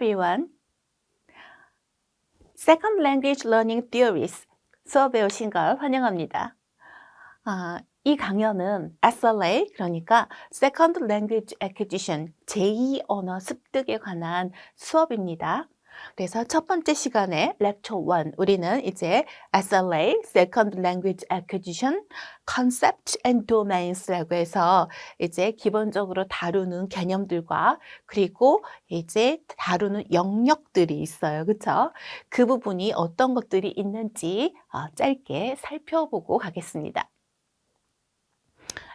everyone. Second Language Learning Theories 수업에 오신 걸 환영합니다. 이 강연은 SLA, 그러니까 Second Language Acquisition, 제2 언어 습득에 관한 수업입니다. 그래서 첫 번째 시간에 Lecture 1, 우리는 이제 SLA, Second Language Acquisition, Concepts and Domains라고 해서 이제 기본적으로 다루는 개념들과 그리고 이제 다루는 영역들이 있어요. 그렇죠? 그 부분이 어떤 것들이 있는지 짧게 살펴보고 가겠습니다.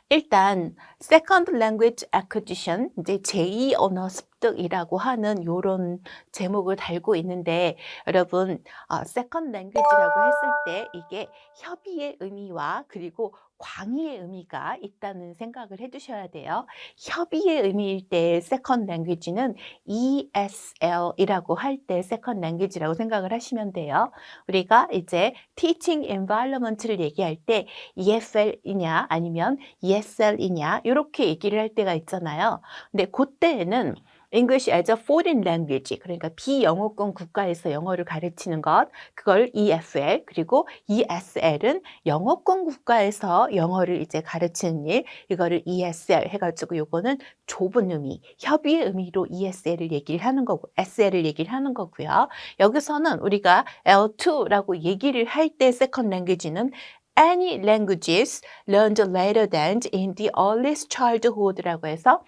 일단 Second Language Acquisition, 이제 제2 언어 습득이라고 하는 이런 제목을 달고 있는데 여러분 Second Language라고 했을 때 이게 협의의 의미와 그리고 광의의 의미가 있다는 생각을 해두셔야 돼요. 협의의 의미일 때 Second Language는 ESL이라고 할 때 Second Language라고 생각을 하시면 돼요. 우리가 이제 Teaching Environment를 얘기할 때 EFL이냐 아니면 ESL이냐 이렇게 얘기를 할 때가 있잖아요. 근데 그때에는 English as a Foreign Language, 그러니까 비영어권 국가에서 영어를 가르치는 것, 그걸 EFL, 그리고 ESL은 영어권 국가에서 영어를 이제 가르치는 일, 이거를 ESL 해가지고 요거는 좁은 의미, 협의의 의미로 ESL을 얘기를 하는 거고, SL을 얘기를 하는 거고요. 여기서는 우리가 L2라고 얘기를 할 때 Second Language는 Any languages learned later than in the earliest childhood라고 해서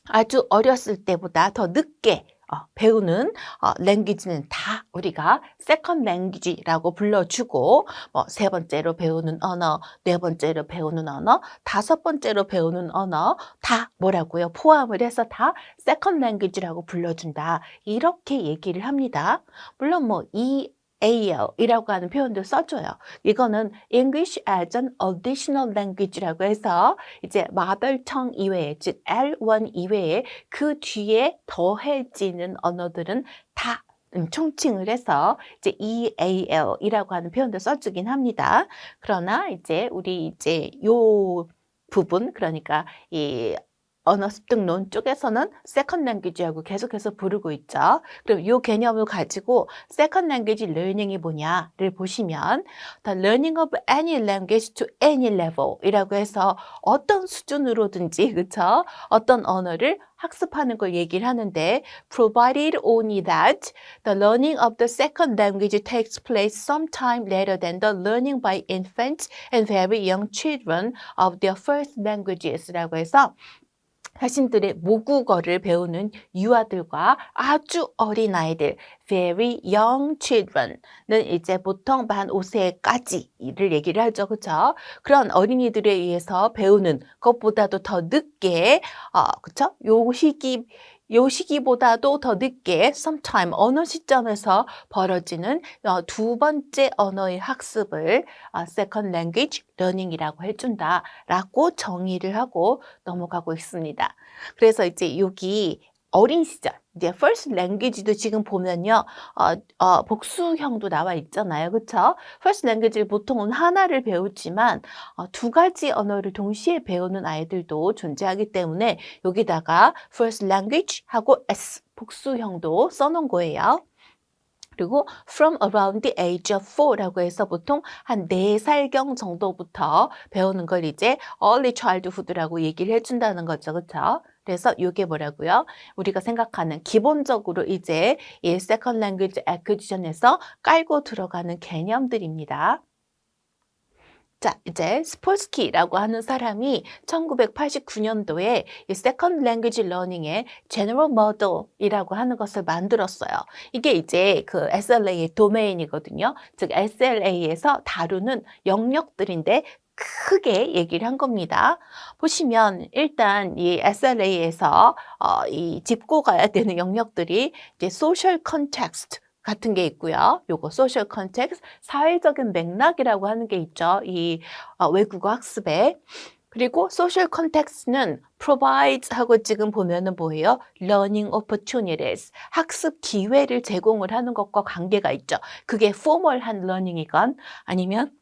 아주 어렸을 때보다 더 늦게 배우는 language는 다 우리가 second language라고 불러주고 세 번째로 배우는 언어, 네 번째로 배우는 언어, 다섯 번째로 배우는 언어 다 뭐라고요? 포함을 해서 다 second language라고 불러준다. 이렇게 얘기를 합니다. 물론 EAL이라고 하는 표현도 써줘요. 이거는 English as an Additional Language라고 해서 이제 mother tongue 이외에, 즉 L1 이외에 그 뒤에 더해지는 언어들은 다 총칭을 해서 이제 EAL이라고 하는 표현도 써주긴 합니다. 그러나 이제 우리 이제 요 부분, 그러니까 이 언어 습득론 쪽에서는 Second Language하고 계속해서 부르고 있죠. 그럼 이 개념을 가지고 Second Language Learning이 뭐냐를 보시면 The learning of any language to any level 이라고 해서 어떤 수준으로든지 그쵸? 어떤 언어를 학습하는 걸 얘기를 하는데 provided only that the learning of the second language takes place sometime later than the learning by infants and very young children of their first languages라고 해서 자신들의 모국어를 배우는 유아들과 아주 어린 아이들, very young children은 이제 보통 만 5세까지를 얘기를 하죠. 그렇죠? 그런 어린이들에 의해서 배우는 것보다도 더 늦게, 그렇죠? 요 시기보다도 더 늦게 sometime 어느 시점에서 벌어지는 두 번째 언어의 학습을 second language learning이라고 해준다라고 정의를 하고 넘어가고 있습니다. 그래서 이제 여기 어린 시절, 이제 first language도 지금 보면요, 복수형도 나와 있잖아요. 그쵸? first language를 보통은 하나를 배우지만 두 가지 언어를 동시에 배우는 아이들도 존재하기 때문에 여기다가 first language 하고 S 복수형도 써놓은 거예요. 그리고 from around the age of 4라고 해서 보통 한 4살경 정도부터 배우는 걸 이제 early childhood라고 얘기를 해준다는 거죠. 그렇죠? 그래서 이게 뭐라고요? 우리가 생각하는 기본적으로 이제 이 second language acquisition에서 깔고 들어가는 개념들입니다. 자, 이제 스폴스키라고 하는 사람이 1989년도에 이 Second Language Learning의 General Model이라고 하는 것을 만들었어요. 이게 이제 그 SLA의 도메인이거든요. 즉 SLA에서 다루는 영역들인데 크게 얘기를 한 겁니다. 보시면 일단 이 SLA에서 이 짚고 가야 되는 영역들이 이제 Social Context 같은 게 있고요. 요거 social context, 사회적인 맥락이라고 하는 게 있죠. 이 외국어 학습에. 그리고 social context는 provides 하고 지금 보면은 뭐예요? learning opportunities, 학습 기회를 제공을 하는 것과 관계가 있죠. 그게 formal한 learning이건 아니면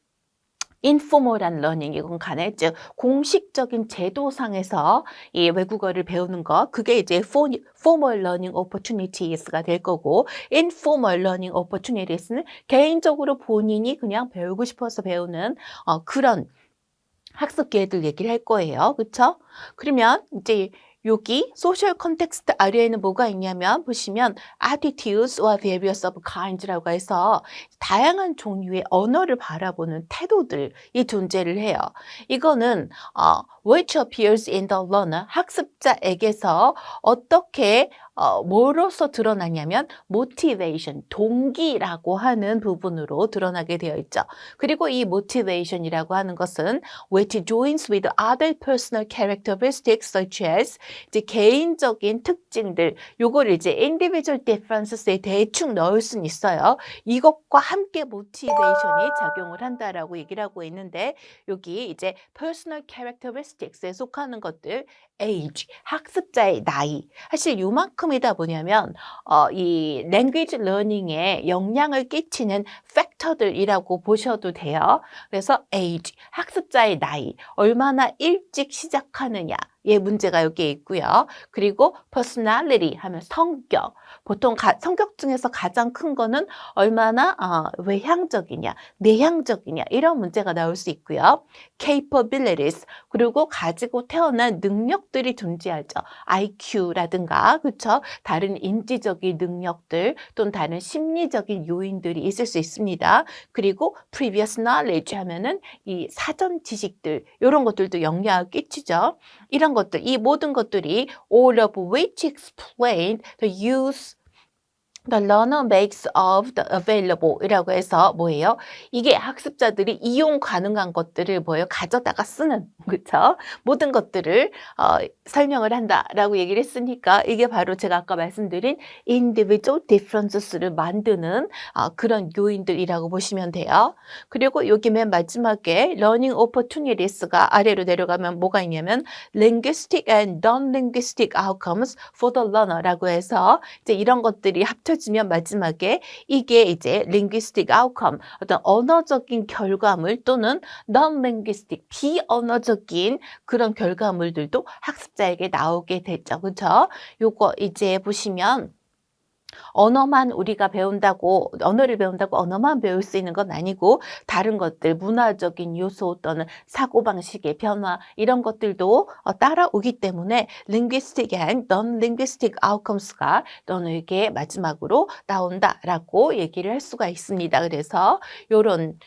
informal한 learning 이건 간에 즉 공식적인 제도상에서 이 외국어를 배우는 것 그게 이제 formal learning opportunities가 될 거고 informal learning opportunities는 개인적으로 본인이 그냥 배우고 싶어서 배우는 그런 학습 기회들 얘기를 할 거예요. 그렇죠? 그러면 이제 여기 소셜 컨텍스트 아래에는 뭐가 있냐면 보시면 attitudes or various of kinds라고 해서 다양한 종류의 언어를 바라보는 태도들이 존재를 해요. 이거는 which appears in the learner 학습자에게서 어떻게 뭐로서 드러나냐면 motivation, 동기라고 하는 부분으로 드러나게 되어 있죠. 그리고 이 motivation이라고 하는 것은 which joins with other personal characteristics such as 이제 개인적인 특징들 요거를 이제 individual differences에 대충 넣을 수는 있어요. 이것과 함께 motivation이 작용을 한다라고 얘기를 하고 있는데 여기 이제 personal characteristics에 속하는 것들 age, 학습자의 나이 사실 요만큼이다 보냐면 이 language learning에 영향을 끼치는 팩터들이라고 보셔도 돼요. 그래서 age, 학습자의 나이, 얼마나 일찍 시작하느냐 의 문제가 여기에 있고요. 그리고 personality 하면 성격, 보통 성격 중에서 가장 큰 거는 얼마나 외향적이냐, 내향적이냐 이런 문제가 나올 수 있고요. capabilities, 그리고 가지고 태어난 능력들이 존재하죠. IQ라든가 그렇죠? 다른 인지적인 능력들 또는 다른 심리적인 요인들이 있을 수 있습니다. 그리고 previous knowledge 하면은 이 사전 지식들 이런 것들도 영향을 끼치죠. 이런 것들, 이 모든 것들이 all of which explain the use the learner makes of the available 이라고 해서 뭐예요? 이게 학습자들이 이용 가능한 것들을 뭐예요? 가져다가 쓰는, 그렇죠? 모든 것들을 설명을 한다라고 얘기를 했으니까 이게 바로 제가 아까 말씀드린 individual differences를 만드는 그런 요인들이라고 보시면 돼요. 그리고 여기 맨 마지막에 learning opportunities가 아래로 내려가면 뭐가 있냐면 linguistic and non-linguistic outcomes for the learner라고 해서 이제 이런 것들이 합쳐지면 마지막에 이게 이제 linguistic outcome, 어떤 언어적인 결과물 또는 non-linguistic, 비언어적인 그런 결과물들도 학습자에게 나오게 되죠. 그렇죠? 요거 이제 보시면 언어를 배운다고 언어만 배울 수 있는 건 아니고 다른 것들, 문화적인 요소 또는 사고방식의 변화 이런 것들도 따라오기 때문에 linguistic and non-linguistic outcomes가 너에게 마지막으로 나온다라고 얘기를 할 수가 있습니다. 그래서 이런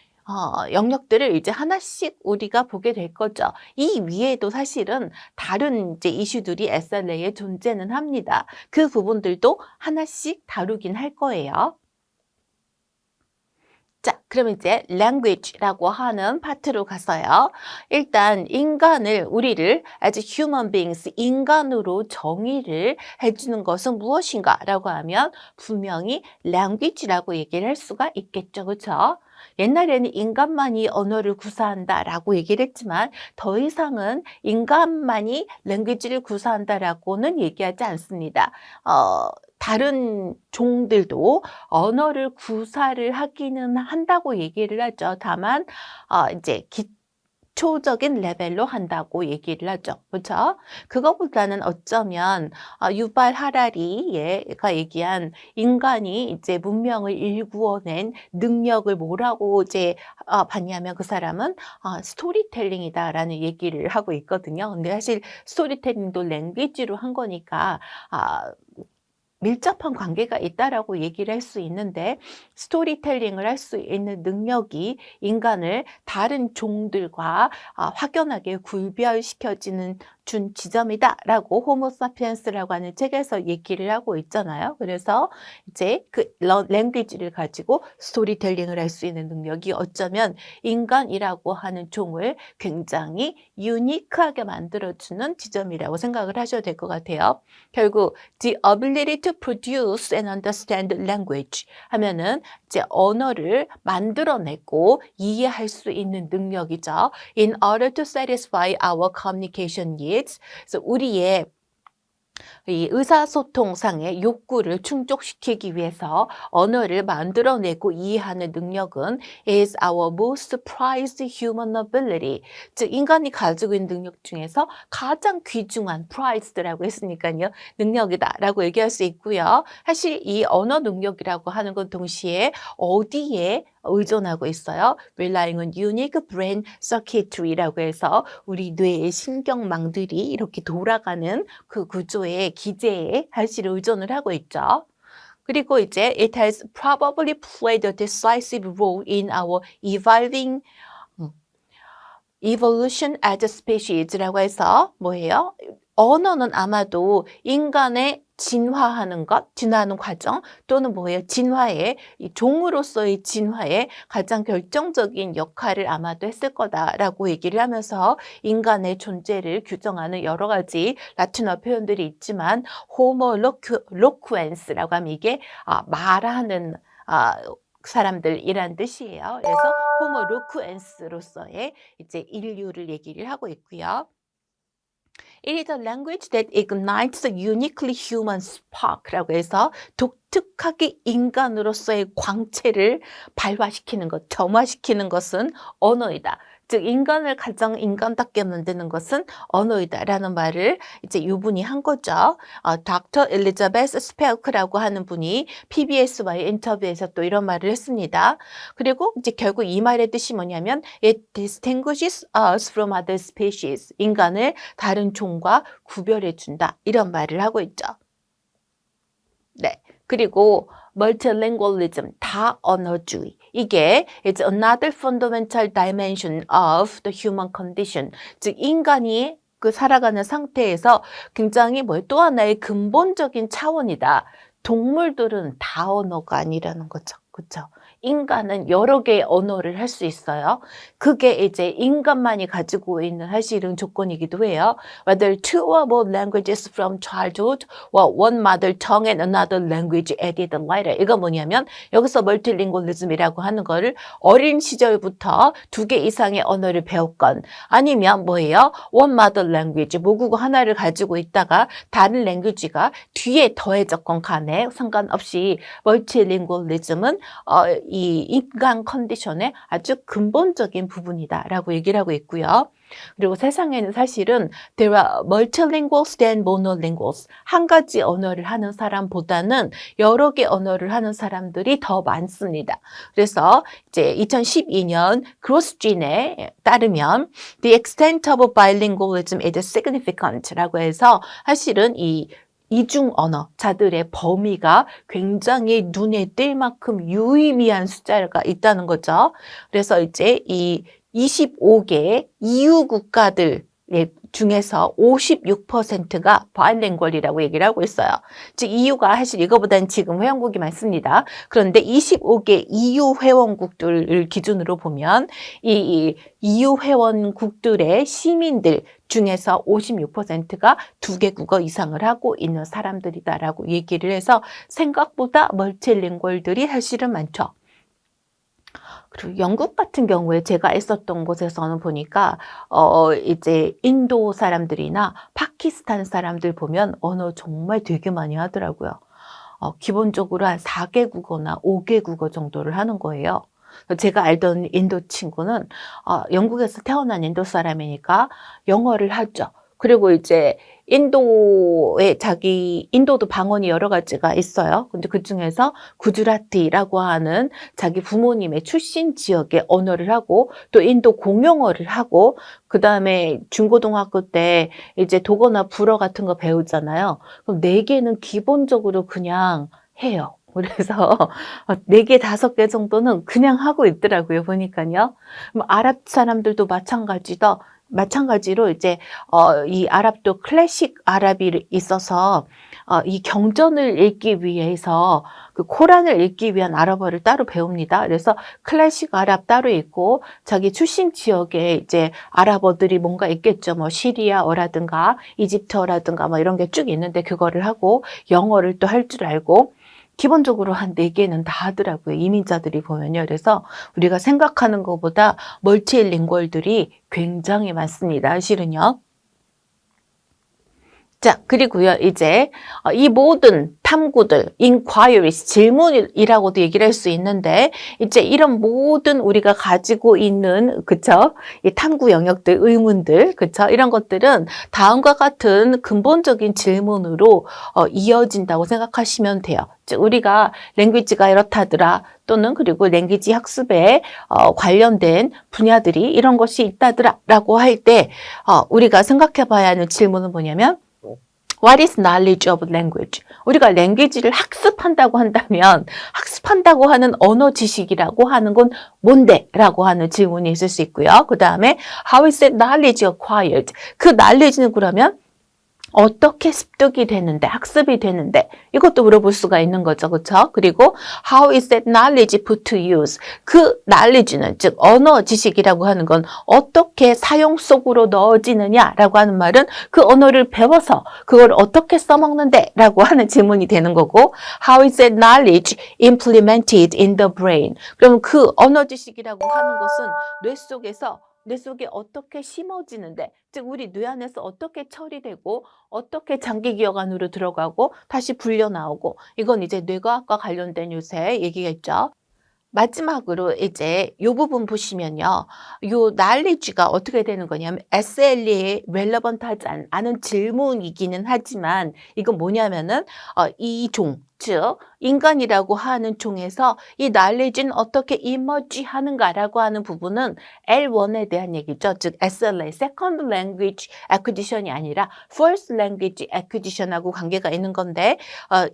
영역들을 이제 하나씩 우리가 보게 될 거죠. 이 위에도 사실은 다른 이제 이슈들이 SLA에 존재는 합니다. 그 부분들도 하나씩 다루긴 할 거예요. 자, 그럼 이제 language라고 하는 파트로 가서요. 일단 우리를 as human beings, 인간으로 정의를 해주는 것은 무엇인가라고 하면 분명히 language라고 얘기를 할 수가 있겠죠. 그렇죠? 옛날에는 인간만이 언어를 구사한다라고 얘기를 했지만 더 이상은 인간만이 language를 구사한다라고는 얘기하지 않습니다. 다른 종들도 언어를 구사를 하기는 한다고 얘기를 하죠. 다만 이제 기초적인 레벨로 한다고 얘기를 하죠. 그렇죠? 그거보다는 어쩌면 유발 하라리가 얘기한 인간이 이제 문명을 일구어낸 능력을 뭐라고 이제 봤냐면 그 사람은 스토리텔링이다라는 얘기를 하고 있거든요. 근데 사실 스토리텔링도 랭귀지로 한 거니까 밀접한 관계가 있다라고 얘기를 할 수 있는데 스토리텔링을 할 수 있는 능력이 인간을 다른 종들과 확연하게 구별시켜지는 준 지점이다라고 호모사피엔스라고 하는 책에서 얘기를 하고 있잖아요. 그래서 이제 그 랭귀지를 가지고 스토리텔링을 할 수 있는 능력이 어쩌면 인간이라고 하는 종을 굉장히 유니크하게 만들어주는 지점이라고 생각을 하셔도 될 것 같아요. 결국 the ability to produce and understand language 하면은 이제 언어를 만들어내고 이해할 수 있는 능력이죠. In order to satisfy our communication needs. 그래서 우리의 이 의사소통상의 욕구를 충족시키기 위해서 언어를 만들어내고 이해하는 능력은 is our most prized human ability. 즉 인간이 가지고 있는 능력 중에서 가장 귀중한 prized라고 했으니까요. 능력이다라고 얘기할 수 있고요. 사실 이 언어 능력이라고 하는 건 동시에 어디에 의존하고 있어요. Relying on unique brain circuitry라고 해서 우리 뇌의 신경망들이 이렇게 돌아가는 그 구조의 기제에 사실 의존을 하고 있죠. 그리고 이제 it has probably played a decisive role in our evolution as a species라고 해서 뭐예요? 언어는 아마도 인간의 진화하는 것, 진화하는 과정 또는 뭐예요? 진화의 이 종으로서의 진화에 가장 결정적인 역할을 아마도 했을 거다라고 얘기를 하면서 인간의 존재를 규정하는 여러 가지 라틴어 표현들이 있지만 homo loquens라고 하면 이게 말하는 사람들이란 뜻이에요. 그래서 homo loquens로서의 이제 인류를 얘기를 하고 있고요. It is a language that ignites a uniquely human spark라고 해서 독특하게 인간으로서의 광채를 발화시키는 것, 점화시키는 것은 언어이다. 즉 인간을 가장 인간답게 만드는 것은 언어이다라는 말을 이제 이분이 한 거죠. 닥터 엘리자베스 스페어크라고 하는 분이 PBS와의 인터뷰에서 또 이런 말을 했습니다. 그리고 이제 결국 이 말의 뜻이 뭐냐면 it distinguishes us from other species. 인간을 다른 종과 구별해 준다. 이런 말을 하고 있죠. 네. 그리고 multilingualism, 다언어주의. 이게 it's another fundamental dimension of the human condition. 즉 인간이 그 살아가는 상태에서 굉장히 또 하나의 근본적인 차원이다. 동물들은 다언어가 아니라는 거죠. 그렇죠? 인간은 여러 개의 언어를 할 수 있어요. 그게 이제 인간만이 가지고 있는 사실은 조건이기도 해요. Whether two or more languages from childhood or one mother tongue and another language added later. 이거 뭐냐면 여기서 멀티링구얼리즘이라고 하는 거를 어린 시절부터 2개 이상의 언어를 배웠건 아니면 뭐예요? one mother language, 모국어 하나를 가지고 있다가 다른 랭귀지가 뒤에 더해졌건 간에 상관없이 멀티링구얼리즘은 이 인간 컨디션의 아주 근본적인 부분이다라고 얘기를 하고 있고요. 그리고 세상에는 사실은 there are multilinguals than monolinguals. 한 가지 언어를 하는 사람보다는 여러 개 언어를 하는 사람들이 더 많습니다. 그래서 이제 2012년 그로스진에 따르면 the extent of bilingualism is significant라고 해서 사실은 이 이중 언어자들의 범위가 굉장히 눈에 띌 만큼 유의미한 숫자가 있다는 거죠. 그래서 이제 이 25개 EU 국가들 중에서 56%가 바이링구얼이라고 얘기를 하고 있어요. 즉 EU가 사실 이거보다는 지금 회원국이 많습니다. 그런데 25개 EU 회원국들을 기준으로 보면 이 EU 회원국들의 시민들 중에서 56%가 2개 국어 이상을 하고 있는 사람들이다라고 얘기를 해서 생각보다 멀티링구얼들이 사실은 많죠. 그리고 영국 같은 경우에 제가 있었던 곳에서는 보니까 이제 인도 사람들이나 파키스탄 사람들 보면 언어 정말 되게 많이 하더라고요. 기본적으로 한 4개 국어나 5개 국어 정도를 하는 거예요. 제가 알던 인도 친구는 영국에서 태어난 인도 사람이니까 영어를 하죠. 그리고 이제 인도도 방언이 여러 가지가 있어요. 근데 그 중에서 구주라티라고 하는 자기 부모님의 출신 지역의 언어를 하고 또 인도 공용어를 하고 그 다음에 중고등학교 때 이제 독어나 불어 같은 거 배우잖아요. 그럼 4개는 기본적으로 그냥 해요. 그래서 4개, 5개 정도는 그냥 하고 있더라고요, 보니까요. 아랍 사람들도 마찬가지로 이제 이 아랍도 클래식 아랍이 있어서 이 경전을 읽기 위해서 그 코란을 읽기 위한 아랍어를 따로 배웁니다. 그래서 클래식 아랍 따로 있고 자기 출신 지역에 이제 아랍어들이 뭔가 있겠죠. 뭐 시리아어라든가 이집트어라든가 뭐 이런 게 쭉 있는데 그거를 하고 영어를 또 할 줄 알고 기본적으로 한 4개는 다 하더라고요. 이민자들이 보면요. 그래서 우리가 생각하는 것보다 멀티링구얼들이 굉장히 많습니다. 실은요. 자, 그리고요, 이제 이 모든 탐구들, inquiries, 질문이라고도 얘기를 할 수 있는데, 이제 이런 모든 우리가 가지고 있는, 그쵸? 이 탐구 영역들, 의문들, 그쵸? 이런 것들은 다음과 같은 근본적인 질문으로 이어진다고 생각하시면 돼요. 즉, 우리가 랭귀지가 이렇다더라, 또는 그리고 랭귀지 학습에 관련된 분야들이 이런 것이 있다더라라고 할 때, 우리가 생각해 봐야 하는 질문은 뭐냐면, What is knowledge of language? 우리가 랭귀지를 학습한다고 한다면 학습한다고 하는 언어 지식이라고 하는 건 뭔데? 라고 하는 질문이 있을 수 있고요. 그 다음에 How is that knowledge acquired? 그 knowledge는 그러면 어떻게 습득이 되는데, 학습이 되는데 이것도 물어볼 수가 있는 거죠. 그렇죠? 그리고 how is that knowledge put to use? 그 knowledge는 즉 언어 지식이라고 하는 건 어떻게 사용 속으로 넣어지느냐라고 하는 말은 그 언어를 배워서 그걸 어떻게 써먹는데? 라고 하는 질문이 되는 거고 how is that knowledge implemented in the brain? 그럼 그 언어 지식이라고 하는 것은 뇌 속에 어떻게 심어지는데, 즉 우리 뇌 안에서 어떻게 처리되고 어떻게 장기 기억 안으로 들어가고 다시 불려 나오고, 이건 이제 뇌과학과 관련된 요새 얘기겠죠. 마지막으로 이제 요 부분 보시면요. 요 knowledge가 어떻게 되는 거냐면 SLE에 relevant하지 않은 질문이기는 하지만 이건 뭐냐면은 이 종, 즉 인간이라고 하는 종에서 이 knowledge는 어떻게 emerge 하는가라고 하는 부분은 L1에 대한 얘기죠. 즉 SLA, Second Language Acquisition이 아니라 First Language Acquisition하고 관계가 있는 건데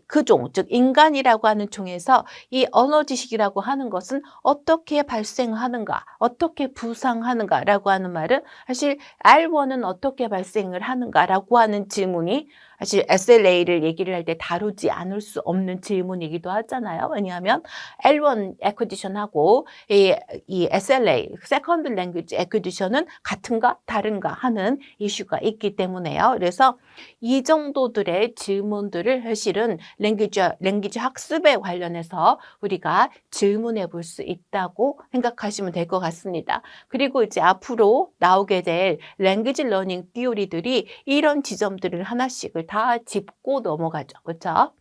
그 종, 즉 인간이라고 하는 종에서 이 언어 지식이라고 하는 것은 어떻게 발생하는가, 어떻게 부상하는가라고 하는 말은 사실 R1은 어떻게 발생을 하는가라고 하는 질문이 사실 SLA를 얘기를 할 때 다루지 않을 수 없는 질문이기도 하잖아요. 왜냐하면 L1 acquisition하고 이 SLA, Second Language Acquisition은 같은가 다른가 하는 이슈가 있기 때문에요. 그래서 이 정도들의 질문들을 사실은 랭귀지 학습에 관련해서 우리가 질문해 볼 수 있다고 생각하시면 될 것 같습니다. 그리고 이제 앞으로 나오게 될 랭귀지 러닝 티오리들이 이런 지점들을 하나씩을 다 짚고 넘어가죠. 그렇죠?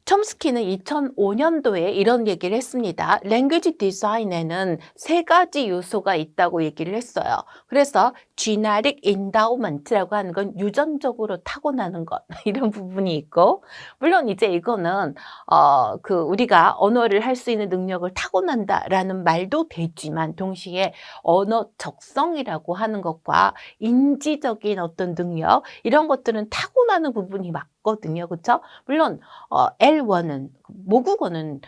촘스키는 2005년도에 이런 얘기를 했습니다. 랭귀지 디자인에는 세 가지 요소가 있다고 얘기를 했어요. 그래서 genetic endowment라고 하는 건 유전적으로 타고나는 것 이런 부분이 있고, 물론 이제 이거는 우리가 언어를 할 수 있는 능력을 타고난다라는 말도 되지만 동시에 언어 적성이라고 하는 것과 인지적인 어떤 능력 이런 것들은 타고나는 부분이 맞거든요. 그렇죠? 물론 L1은 모국어는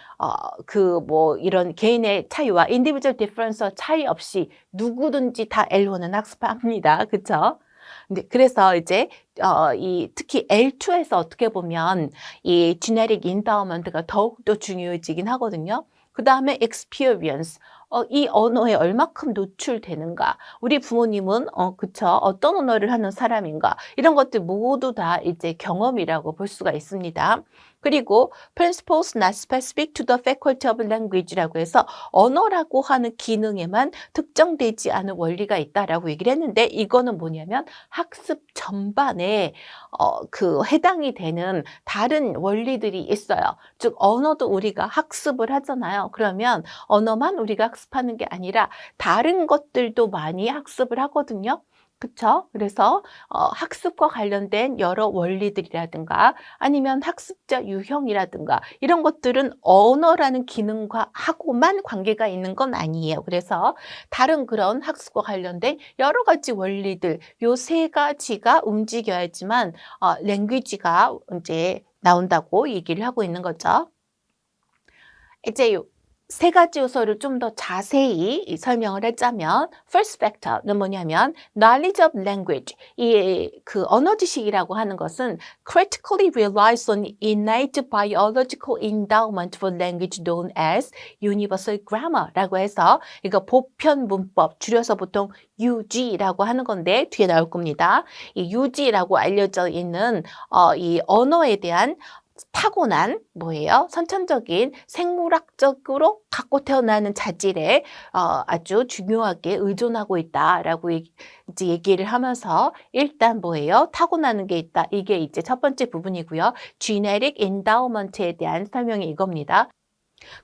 이런 개인의 차이와 individual difference 차이 없이 누구든지 다 L1은 학습합니다. 그렇죠? 근데 그래서 이제 특히 L2에서 어떻게 보면 이 genetic endowment가 더욱더 중요해지긴 하거든요. 그 다음에 experience. 이 언어에 얼마큼 노출되는가? 우리 부모님은 그쵸? 어떤 언어를 하는 사람인가? 이런 것들 모두 다 이제 경험이라고 볼 수가 있습니다. 그리고 principles not specific to the faculty of language라고 해서 언어라고 하는 기능에만 특정되지 않은 원리가 있다라고 얘기를 했는데, 이거는 뭐냐면 학습 전반에 해당이 되는 다른 원리들이 있어요. 즉 언어도 우리가 학습을 하잖아요. 그러면 언어만 우리가 학습하는 게 아니라 다른 것들도 많이 학습을 하거든요. 그쵸? 그래서 학습과 관련된 여러 원리들이라든가 아니면 학습자 유형이라든가 이런 것들은 언어라는 기능과 하고만 관계가 있는 건 아니에요. 그래서 다른 그런 학습과 관련된 여러 가지 원리들, 요 세 가지가 움직여야지만 랭귀지가 이제 나온다고 얘기를 하고 있는 거죠. 이제 세 가지 요소를 좀 더 자세히 설명을 하자면 first factor는 뭐냐면 knowledge of language, 그 언어 지식이라고 하는 것은 critically relies on innate biological endowment for language known as universal grammar라고 해서 이거 보편 문법 줄여서 보통 UG라고 하는 건데 뒤에 나올 겁니다. 이 UG라고 알려져 있는 이 언어에 대한 타고난 뭐예요? 선천적인 생물학적으로 갖고 태어나는 자질에 아주 중요하게 의존하고 있다라고 이제 얘기를 하면서 일단 뭐예요? 타고나는 게 있다. 이게 이제 첫 번째 부분이고요. genetic endowment에 대한 설명이 이겁니다.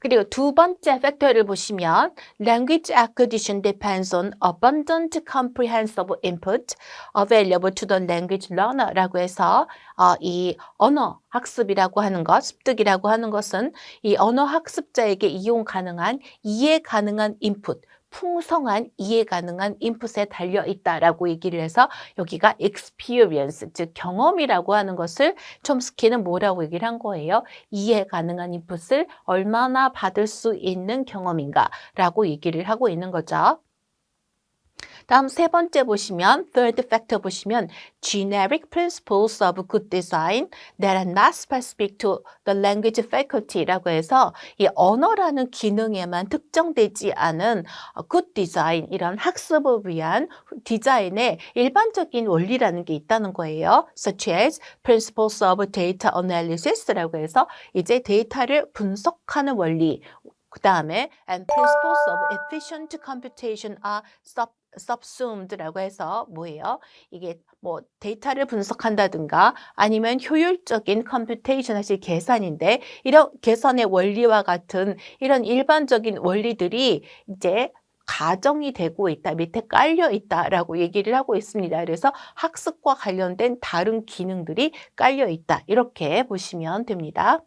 그리고 두 번째 팩터를 보시면 language acquisition depends on abundant comprehensible input available to the language learner라고 해서 이 언어 학습이라고 하는 것, 습득이라고 하는 것은 이 언어 학습자에게 이용 가능한 이해 가능한 인풋 풍성한 이해 가능한 인풋에 달려 있다라고 얘기를 해서 여기가 experience, 즉 경험이라고 하는 것을 촘스키는 뭐라고 얘기를 한 거예요? 이해 가능한 인풋을 얼마나 받을 수 있는 경험인가라고 얘기를 하고 있는 거죠. 다음 세 번째 보시면 third factor 보시면 generic principles of good design that are not specific to the language faculty라고 해서 이 언어라는 기능에만 특정되지 않은 good design 이런 학습을 위한 디자인의 일반적인 원리라는 게 있다는 거예요. such as principles of data analysis라고 해서 이제 데이터를 분석하는 원리 그 다음에 and principles of efficient computation are subsumed라고 해서 뭐예요? 이게 뭐 데이터를 분석한다든가 아니면 효율적인 computation 사실 계산인데 이런 계산의 원리와 같은 이런 일반적인 원리들이 이제 가정이 되고 있다, 밑에 깔려 있다라고 얘기를 하고 있습니다. 그래서 학습과 관련된 다른 기능들이 깔려 있다. 이렇게 보시면 됩니다.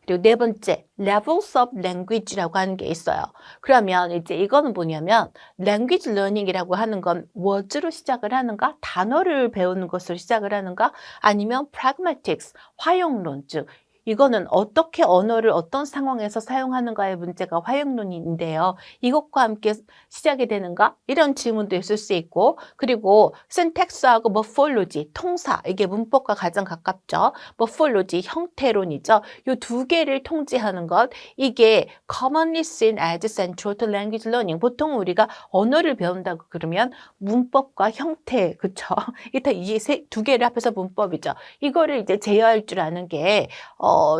그리고 네 번째, levels of language라고 하는 게 있어요. 그러면 이제 이거는 뭐냐면 language learning이라고 하는 건 words로 시작을 하는가, 단어를 배우는 것으로 시작을 하는가, 아니면 pragmatics, 활용론, 즉 이거는 어떻게 언어를 어떤 상황에서 사용하는가의 문제가 활용론인데요. 이것과 함께 시작이 되는가? 이런 질문도 있을 수 있고 그리고 syntax하고 morphology, 통사, 이게 문법과 가장 가깝죠. morphology, 형태론이죠. 이 두 개를 통제하는 것, 이게 commonly seen as central to language learning. 보통 우리가 언어를 배운다고 그러면 문법과 형태, 그쵸? 일단 이 두 개를 합해서 문법이죠. 이거를 이제 제어할 줄 아는 게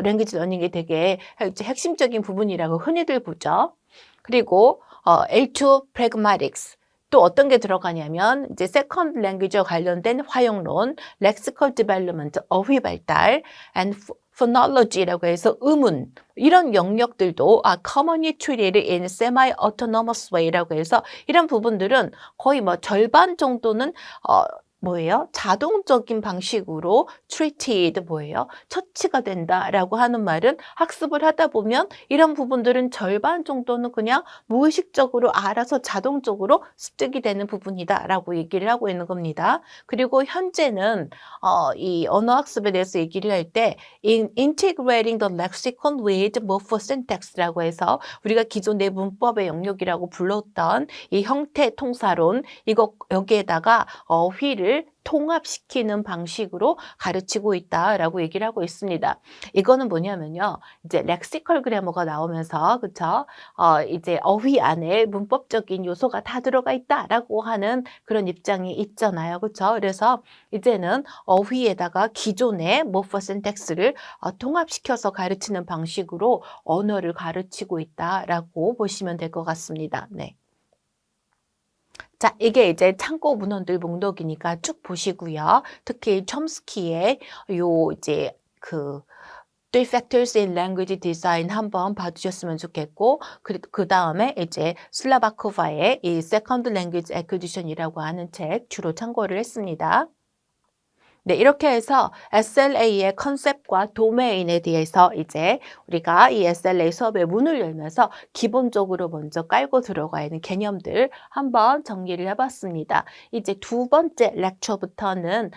랭귀지 러닝이 되게 핵심적인 부분이라고 흔히들 보죠. 그리고 L2 pragmatics. 또 어떤 게 들어가냐면 이제 세컨드 랭귀지와 관련된 활용론, lexical development, 어휘 발달, and phonology라고 해서 음운 이런 영역들도 commonly treated in semi-autonomous way라고 해서 이런 부분들은 거의 뭐 절반 정도는 뭐예요? 자동적인 방식으로 treated 뭐예요? 처치가 된다라고 하는 말은 학습을 하다 보면 이런 부분들은 절반 정도는 그냥 무의식적으로 알아서 자동적으로 습득이 되는 부분이다라고 얘기를 하고 있는 겁니다. 그리고 현재는 이 언어 학습에 대해서 얘기를 할 때 integrating the lexicon with morphosyntax라고 해서 우리가 기존 내 문법의 영역이라고 불렀던 이 형태 통사론 이거 여기에다가 어휘를 통합시키는 방식으로 가르치고 있다라고 얘기를 하고 있습니다. 이거는 뭐냐면요. 이제 렉시컬 그래머가 나오면서 그쵸? 이제 어휘 안에 문법적인 요소가 다 들어가 있다라고 하는 그런 입장이 있잖아요. 그쵸? 그래서 이제는 어휘에다가 기존의 모포신텍스를 통합시켜서 가르치는 방식으로 언어를 가르치고 있다라고 보시면 될 것 같습니다. 네. 자, 이게 이제 참고 문헌들 목록이니까 쭉 보시고요. 특히 촘스키의 요 이제 Three Factors in Language Design 한번 봐주셨으면 좋겠고, 그 다음에 이제 슬라바코바의 이 Second Language Acquisition이라고 하는 책 주로 참고를 했습니다. 네, 이렇게 해서 SLA의 컨셉과 도메인에 대해서 이제 우리가 이 SLA 수업의 문을 열면서 기본적으로 먼저 깔고 들어가야 하는 개념들 한번 정리를 해봤습니다. 이제 두 번째 렉처부터는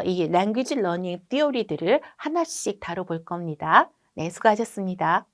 이 Language Learning Theory들을 하나씩 다뤄볼 겁니다. 네, 수고하셨습니다.